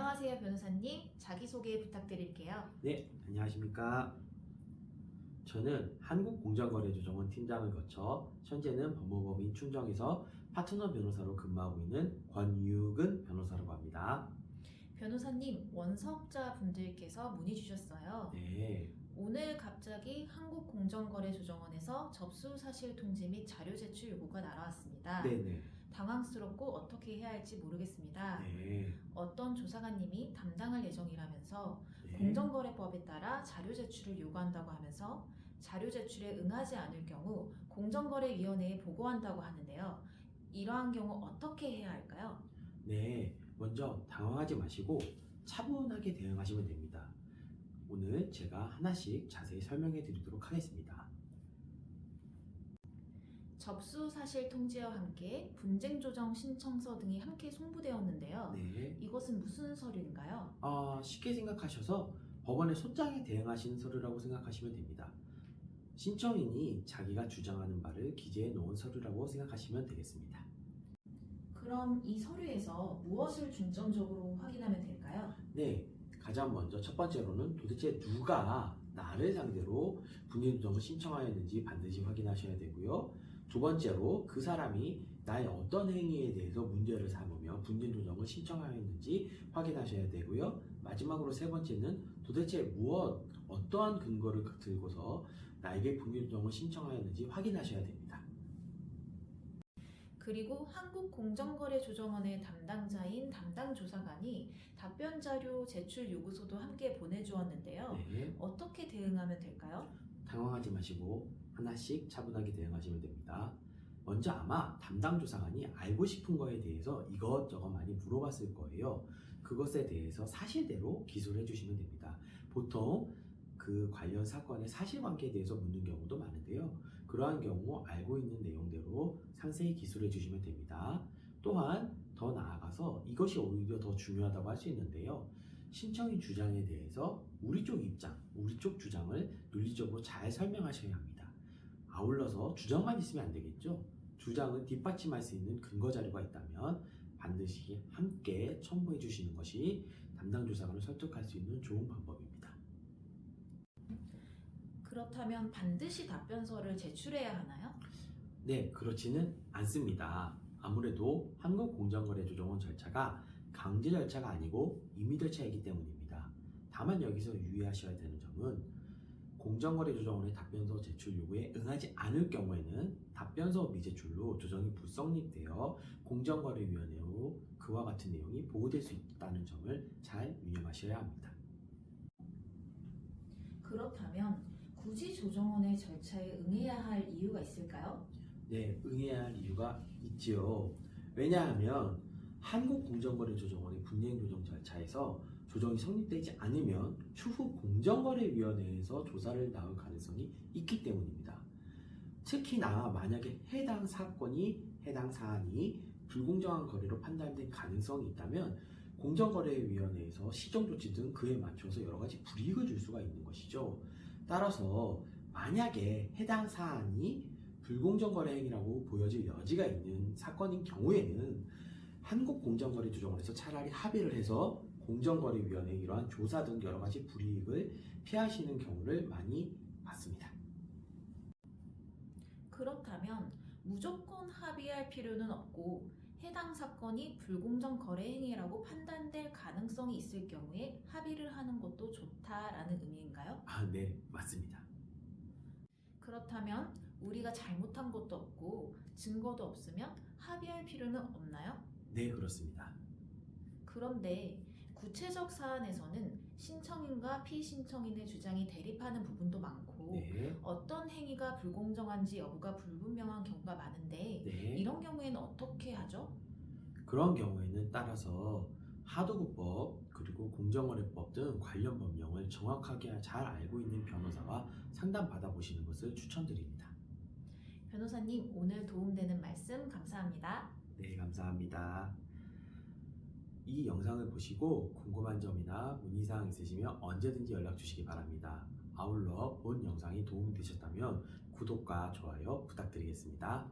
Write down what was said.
안녕하세요, 변호사님. 자기소개 부탁드릴게요. 네, 안녕하십니까. 저는 한국공정거래조정원 팀장을 거쳐 현재는 법무법인 충정에서 파트너 변호사로 근무하고 있는 권유근 변호사라고 합니다. 변호사님, 원서업자분들께서 문의 주셨어요. 네, 오늘 갑자기 한국공정거래조정원에서 접수사실 통지 및 자료 제출 요구가 날아왔습니다. 네네, 당황스럽고 어떻게 해야 할지 모르겠습니다. 네, 어떤 조사관님이 담당할 예정이라면서 네. 공정거래법에 따라 자료 제출을 요구한다고 하면서 자료 제출에 응하지 않을 경우 공정거래위원회에 보고한다고 하는데요. 이러한 경우 어떻게 해야 할까요? 네, 먼저 당황하지 마시고 차분하게 대응하시면 됩니다. 오늘 제가 하나씩 자세히 설명해 드리도록 하겠습니다. 접수 사실 통지와 함께 분쟁 조정 신청서 등이 함께 송부되었는데요. 네, 이것은 무슨 서류인가요? 쉽게 생각하셔서 법원의 소장에 대응하시는 서류라고 생각하시면 됩니다. 신청인이 자기가 주장하는 바를 기재해 놓은 서류라고 생각하시면 되겠습니다. 그럼 이 서류에서 무엇을 중점적으로 확인하면 될까요? 네, 가장 먼저 첫 번째로는 도대체 누가 나를 상대로 분리조정을 신청하였는지 반드시 확인하셔야 되고요. 두 번째로 그 사람이 나의 어떤 행위에 대해서 문제를 삼으며 분리조정을 신청하였는지 확인하셔야 되고요. 마지막으로 세 번째는 도대체 어떠한 근거를 들고서 나에게 분리조정을 신청하였는지 확인하셔야 됩니다. 그리고 한국공정거래조정원의 담당자인 담당조사관이 답변 자료 제출 요구서도 함께 보내주었는데요. 네, 어떻게 대응하면 될까요? 당황하지 마시고 하나씩 차분하게 대응하시면 됩니다. 먼저 아마 담당 조사관이 알고 싶은 거에 대해서 이것저것 많이 물어봤을 거예요. 그것에 대해서 사실대로 기술해 주시면 됩니다. 보통 그 관련 사건의 사실관계에 대해서 묻는 경우도 많은데요. 그러한 경우 알고 있는 내용대로 상세히 기술해 주시면 됩니다. 또한 더 나아가서 이것이 오히려 더 중요하다고 할 수 있는데요. 신청인 주장에 대해서 우리 쪽 입장, 우리 쪽 주장을 논리적으로 잘 설명하셔야 합니다. 아울러서 주장만 있으면 안 되겠죠. 주장은 뒷받침할 수 있는 근거 자료가 있다면 반드시 함께 첨부해 주시는 것이 담당 조사관을 설득할 수 있는 좋은 방법입니다. 그렇다면 반드시 답변서를 제출해야 하나요? 네, 그렇지는 않습니다. 아무래도 한국공정거래조정원 절차가 강제 절차가 아니고 임의 절차이기 때문입니다. 다만 여기서 유의하셔야 되는 점은 공정거래조정원의 답변서 제출 요구에 응하지 않을 경우에는 답변서 미제출로 조정이 불성립되어 공정거래위원회로 그와 같은 내용이 보고될 수 있다는 점을 잘 유념하셔야 합니다. 그렇다면 굳이 조정원의 절차에 응해야 할 이유가 있을까요? 네, 응해야 할 이유가 있지요. 왜냐하면 한국공정거래조정원의 분쟁조정 절차에서 조정이 성립되지 않으면 추후 공정거래위원회에서 조사를 나올 가능성이 있기 때문입니다. 특히나 만약에 해당 사안이 불공정한 거래로 판단된 가능성이 있다면 공정거래위원회에서 시정조치 등 그에 맞춰서 여러 가지 불이익을 줄 수가 있는 것이죠. 따라서 만약에 해당 사안이 불공정거래 행위라고 보여질 여지가 있는 사건인 경우에는 한국공정거래조정원에서 차라리 합의를 해서 공정거래위원회의 이러한 조사 등 여러 가지 불이익을 피하시는 경우를 많이 봤습니다. 그렇다면 무조건 합의할 필요는 없고 해당 사건이 불공정 거래 행위라고 판단될 가능성이 있을 경우에 합의를 하는 것도 좋다라는 의미인가요? 네, 맞습니다. 그렇다면 우리가 잘못한 것도 없고 증거도 없으면 합의할 필요는 없나요? 네, 그렇습니다. 그런데 구체적 사안에서는 신청인과 피신청인의 주장이 대립하는 부분도 많고 네, 어떤 행위가 불공정한지 여부가 불분명한 경우가 많은데 네. 이런 경우에는 어떻게 하죠? 그런 경우에는 따라서 하도급법 그리고 공정거래법 등 관련 법령을 정확하게 잘 알고 있는 변호사와 상담 받아보시는 것을 추천드립니다. 변호사님, 오늘 도움되는 말씀 감사합니다. 네, 감사합니다. 이 영상을 보시고 궁금한 점이나 문의사항 있으시면 언제든지 연락 주시기 바랍니다. 아울러 본 영상이 도움이 되셨다면 구독과 좋아요 부탁드리겠습니다.